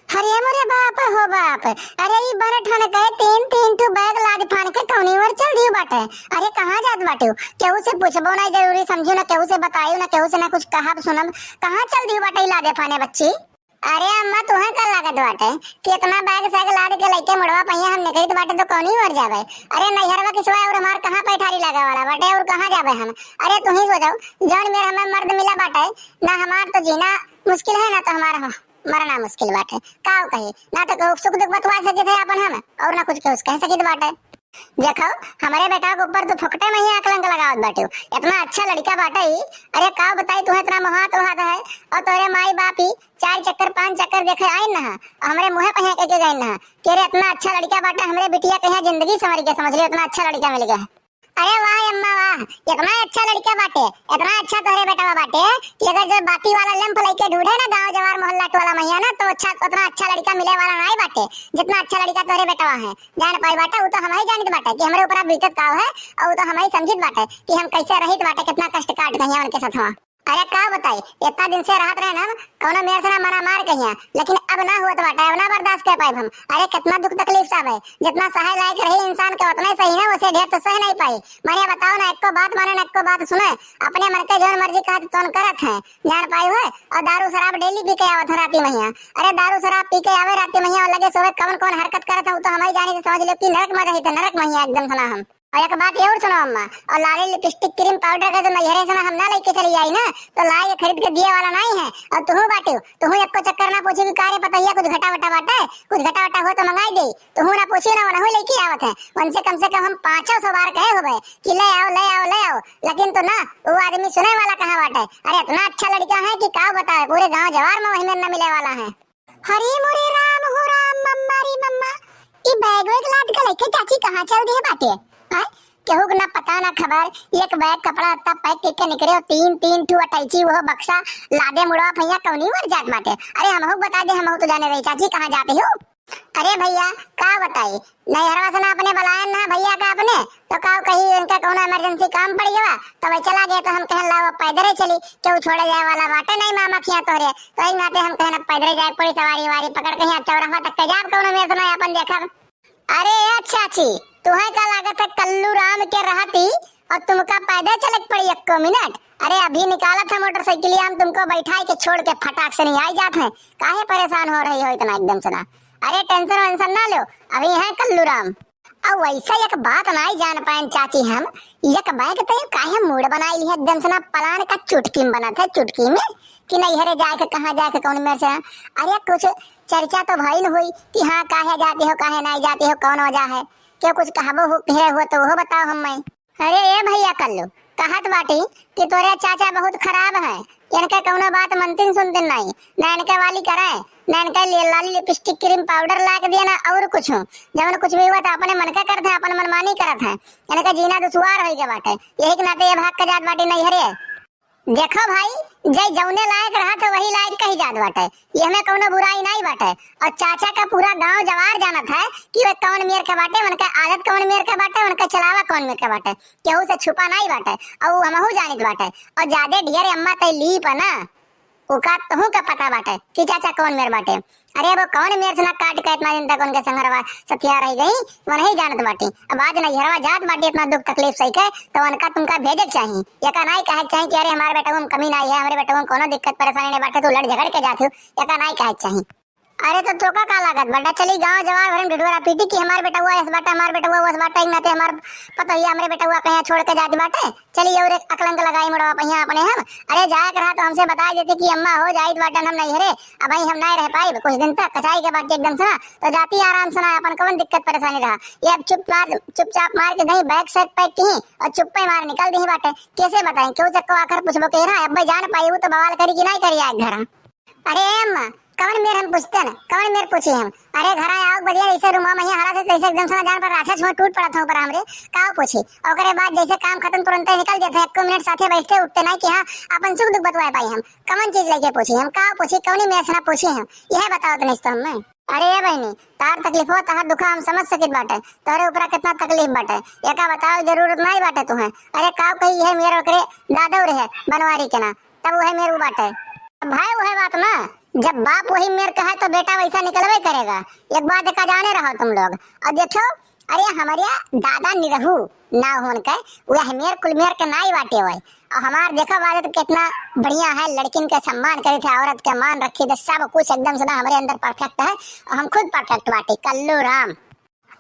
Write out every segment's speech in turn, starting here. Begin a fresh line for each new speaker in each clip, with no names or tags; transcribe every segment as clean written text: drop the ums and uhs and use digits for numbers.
अरे मोरे बाप हो बाप। अरे ई बड़ ठन कहे तीन तीन ठू बैग लाद फान के कौनी ओर चल दियो बाटे। अरे कहां जात बाटे? केहू से पूछबो ना जरूरी समझो ना, केहू से बताइयो ना, केहू से ना कुछ कहब सुनब। कहां चल दियो बाटे लादे फाने बच्ची? अरे अम्मा तुहे का लागत बाटे कि इतना बैग सैग लाद के लइके मुड़वा पहिया हम निकलित बाटे तो कौनी ओर जावे? अरे नैहरवा के सिवाय और हमार कहां पैठारी लगा वाला बाटे और कहां जावे हम? अरे तू ही सो जाओ, जौन मेरे हमें मर्द मिला बाटे ना, हमार तो जीना मुश्किल है ना तो हमारा मरना मुश्किल बाटे। काव कही ना तो सुख दुख बतवा सके थे अपन हम, और ना कुछ कह सकित बाटे। देखो हमारे बेटा के ऊपर तो फुकटे में ही आकलंक लगावत बाटे। इतना अच्छा लड़का बाटे ही। अरे का बताई तू इतना मोहात वहात है और तोरे माई बाप ही 4 चक्कर 5 चक्कर देखे आई ना, हमरे मुंह पे के गई ना कि अरे इतना अच्छा लड़का बाटे, हमरे बिटिया कहीं जिंदगी संवर के समझ लियो, इतना अच्छा लड़का मिल गया। अरे वाह अम्मा वाह, इतना अच्छा लड़का बाटे, इतना अच्छा तोरे बेटा बाटे कि अगर जो बाती वाला लंप लेके ढूंढे ना गांव जवार मोहल्ला टोला मैया ना, तो अच्छा उतना अच्छा लड़का मिले वाला नहीं बाटे जितना अच्छा लड़का तोरे बेटा है। जान पाई बाटे वो तो हम ही जानत बाटे कि हमरे ऊपर बीतत का है, और वो तो हम ही समझित बाटे कि हम कैसे रहित बाटे, कितना कष्ट काट गई उनके साथ। अरे का बताई इतना दिन से राहत रहे ना कौनो मेरे से ना मना मार कहिया, लेकिन अब ना हुआ बाटे, अब ना बर्दाश्त कर पाए हम। अरे कितना दुख तकलीफ सब है, जितना सहे लायक रही इंसान के उतना ही सही ना, उसे ढेर तो सह नहीं पाई। माने बताओ ना, एक को बात माने ना एक को बात सुने, अपने मन के जो मर्जी का तो करत है। जान पाई है और दारू शराब डेली पी के आवत राती मैया। अरे दारू शराब पी के आवे राती मैया और लगे सोवे कौन कौन हरकत करत है वो तो हम ही जाने समझ लो कि नरक में रही तो नरक मैया एकदम सुना हम। और एक बात और सुनो अम्मा, और लाली लिपस्टिक क्रीम पाउडर का जो नैहरे से हम ना लेके चली आई ना, तो लाई खरीद के दिए वाला नहीं है। और तू बाटे तू एक को चक्कर ना पूछी कि कार्य पता कुछ घटा वटा बाटे, कुछ घटा वटा हो तो मंगाई दे, तू ना पूछी ना वही लेके आवत है। उनसे कम से कम हम 500 बार कहे हो गए कि ले आओ ले आओ ले आओ, लेकिन तो ना वो आदमी सुने वाला कहाँ बाटे। अरे इतना अच्छा लड़का है कि का बताए, पूरे गाँव जवार में वही में न मिले वाला है। हरी मुरी राम हो राम मम्मा री मम्मा, ई बैग वैग लाद के लेके चाची कहाँ चल दी बाटे? केहू ना पता ना खबर, एक बैग कपड़ा इतना पैक करके निकले और तीन तीन ठू अटैची वो बक्सा लादे मुड़वा भैया कौनी वर जात बाटे। अरे हमहू बता दे, हमहू तो जाने रही चाची कहाँ जाते हो। अरे भैया का बताई, नैहरवा से ना अपने बुलायन ना भैया का अपने, तो का कहीं इनका कौन इमरजेंसी काम पड़ गया तो वही चला गया, तो हम कहन लाओ पैदल चली, क्यों छोड़े जाए वाला बाटे नहीं मामा खिया तोरे, तो ही नाते हम कहन पैदल जाए, पूरी सवारी वारी पकड़ के यहाँ चौराहा तक के जाब कौन मेरे सुना अपन देखा। अरे चाची तुम्हें का लागत है कल्लू राम के रहती और तुमका पैदल चलक पड़ी 1 मिनट। अरे अभी निकाला था मोटरसाइकिल, हम तुमको बैठाई के छोड़ के फटाक से नहीं आई जात है, काहे परेशान हो रही हो इतना एकदम से ना। अरे टेंशन वेंशन ना लो, अभी है कल्लू राम। और वैसा एक बात नहीं जान पाए चाची हम, एक बैग तो काहे मूड बनाई है एकदम से ना, पलान का चुटकी में बना था, चुटकी में कि नहीं हरे जाके कहाँ जाके कौन मेरे से। अरे कुछ चर्चा तो भइल हुई कि हाँ काहे जाते हो काहे नहीं जाते हो, कौन वजह है, क्या कुछ कहबो हो तो वो बताओ हम। अरे ए भैया कल्लू कहत बाटी कि तोरे चाचा बहुत खराब है, इनके कौनो बात मनतीन सुनतीन नहीं, ना इनके वाली करे ना इनके लाली लिपस्टिक क्रीम पाउडर ला के दिया ना और कुछ जब कुछ भी हुआ तो अपने मन का करते हैं, अपन मनमानी करत है, इनका जीना दुश्वार हो गया बाटे, यही के नाते ये भाग के जात बाटी नहीं हरे। देखो भाई जय जौने लायक रहा तो वही लायक कही जात बाटे, ये हमें कौनो बुराई नहीं बाटे। और चाचा का पूरा गांव जवार जानत है कि वे कौन मेर के बाटे, उनका आदत कौन मेर के बाटे, उनका चलावा कौन मेर के बाटे, केहू से छुपा नहीं बाटे, और हमहू जानित बाटे। और ज्यादा ढेर अम्मा तय लीप है ना, उका तहू का पता बाटे कि चाचा कौन मेर बाटे। अरे वो कौन मेरे से ना काट के इतना दिन तक उनके संगरवा सतिया रह गई, वो नहीं जानत बाटी। अब आज नहीं हरवा जात बाटी, इतना दुख तकलीफ सही के तो उनका तुमका भेजे चाहिए, यका नहीं कहे चाहिए कि अरे हमारे बेटा में कमी नहीं है, हमारे बेटा में कोनो दिक्कत परेशानी नहीं बाटे, तो लड़ झगड़ के जाते हो, यका नहीं कहे चाहिए। अरे तो तोका का लागत बड़ा चली गांव जवार भरम ढिढोरा पीटी कि हमारे बेटा हुआ इस बाटा, हमारे बेटा हुआ उस बाटा, एक नाते हमार पता ही हमारे बेटा हुआ कहीं छोड़ के जाती बाटे, चलिए और एक अकलंक लगाई मुड़वा पहिया अपने हम। अरे जाया रहा तो हमसे बता देते कि अम्मा हो जाई बाटन हम नहीं हरे, अब हम नहीं रह पाई कुछ दिन तक, कचाई के बाद एकदम से तो जाती आराम से ना, अपन कौन दिक्कत परेशानी रहा। ये अब चुपचाप मार के नहीं बैग सेट पैक की और चुप्पे मार निकल दी बाटे, कैसे बताएं क्यों चक्को आकर पूछबो कह रहा अब जान पाई वो तो बवाल करी कि नहीं करी आग घर। अरे अम्मा कवन मेर हम पूछते न, कवन मेर पूछी हम। अरे घर आया बढ़िया ऐसे रूमा में हरा से कैसे एकदम से जान पर राक्षस में टूट पड़ा था ऊपर हमरे काव पूछी, और करे बाद जैसे काम खत्म तुरंत निकल जाते 1 मिनट साथे बैठते उठते नहीं कि हां अपन सुख दुख बतवाए पाई हम, कवन चीज लेके पूछी हम, काव पूछी कौनी मेरे से ना पूछी हम, यह बताओ तो नहीं तो हम। अरे ये बहनी तार तकलीफ हो तार दुखा हम समझ सकित बाटे, तोरे ऊपर कितना तकलीफ बाटे एका बताओ जरूरत नहीं बाटे तुम्हें। अरे काव कही है मेरे ओकरे दादा रहे बनवारी के ना, तब वह मेरे बाटे भाई वह बात ना जब बाप वही मेर कहा तो बेटा वैसा निकलवे करेगा। एक बात देखा जाने रहो तुम लोग। और देखो, अरे हमारे दादा निरहू ना होन के वह मेर कुल मेर के नाई बाटे हुए। और हमार देखा वाले तो कितना बढ़िया है, लड़किन के सम्मान करे थे, औरत के मान रखी थे, सब कुछ एकदम से ना हमारे अंदर परफेक्ट है। और हम खुद परफेक्ट बाटे कल्लू राम।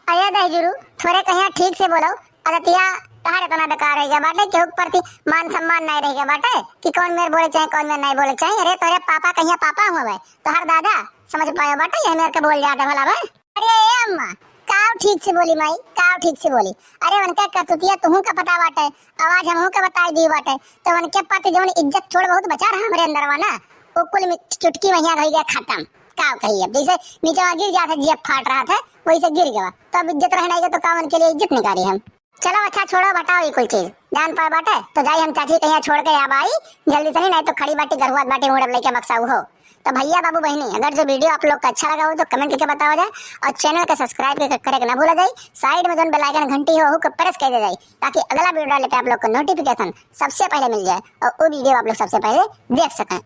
अरे दहजुरू थोड़े कहीं ठीक से बोलो। अरतिया कहा तना बेकार रह गया बाटे, केहू प्रति मान सम्मान नहीं रह गया बाटे कि कौन मेरे बोले चाहे कौन मेरे नहीं बोले चाहे। अरे तोरे पापा कहीं पापा हुए तो हर दादा समझ पाए बाटे, ये मेरे के बोल जाता भला भाई। अरे अम्मा काव ठीक से बोली माई, काव ठीक से बोली। अरे उनके कतुतिया तुहू का पता बाटे, आवाज हमहू के बताई दी बाटे, तो उनके पति जो इज्जत थोड़ा बहुत बचा रहा हमारे अंदर वाला वो कुल चुटकी वहिया रह गया खत्म। काव कही अब जैसे नीचे गिर जाता जेब फाट रहा था वैसे गिर गया, तो अब इज्जत रहना है तो काम उनके लिए इज्जत निकाली हम। चलो अच्छा छोड़ो बताओ ये कोई चीज जान पाए बाटे तो जाई हम चाची कहीं छोड़ के अब आई जल्दी से, नहीं तो खड़ी बाटी गरुआ बाटी उड़ब लेके बक्सा हो। तो भैया बाबू बहनी अगर जो वीडियो आप लोग का अच्छा लगा हो तो कमेंट करके बताओ जाए, और चैनल को सब्सक्राइब करे ना भूला जाए। साइड में जो बेल आइकन घंटी हो को प्रेस कर दे जाए ताकि अगला वीडियो डालने पे आप लोग को नोटिफिकेशन सबसे पहले मिल जाए और वो वीडियो आप लोग सबसे पहले देख सकें।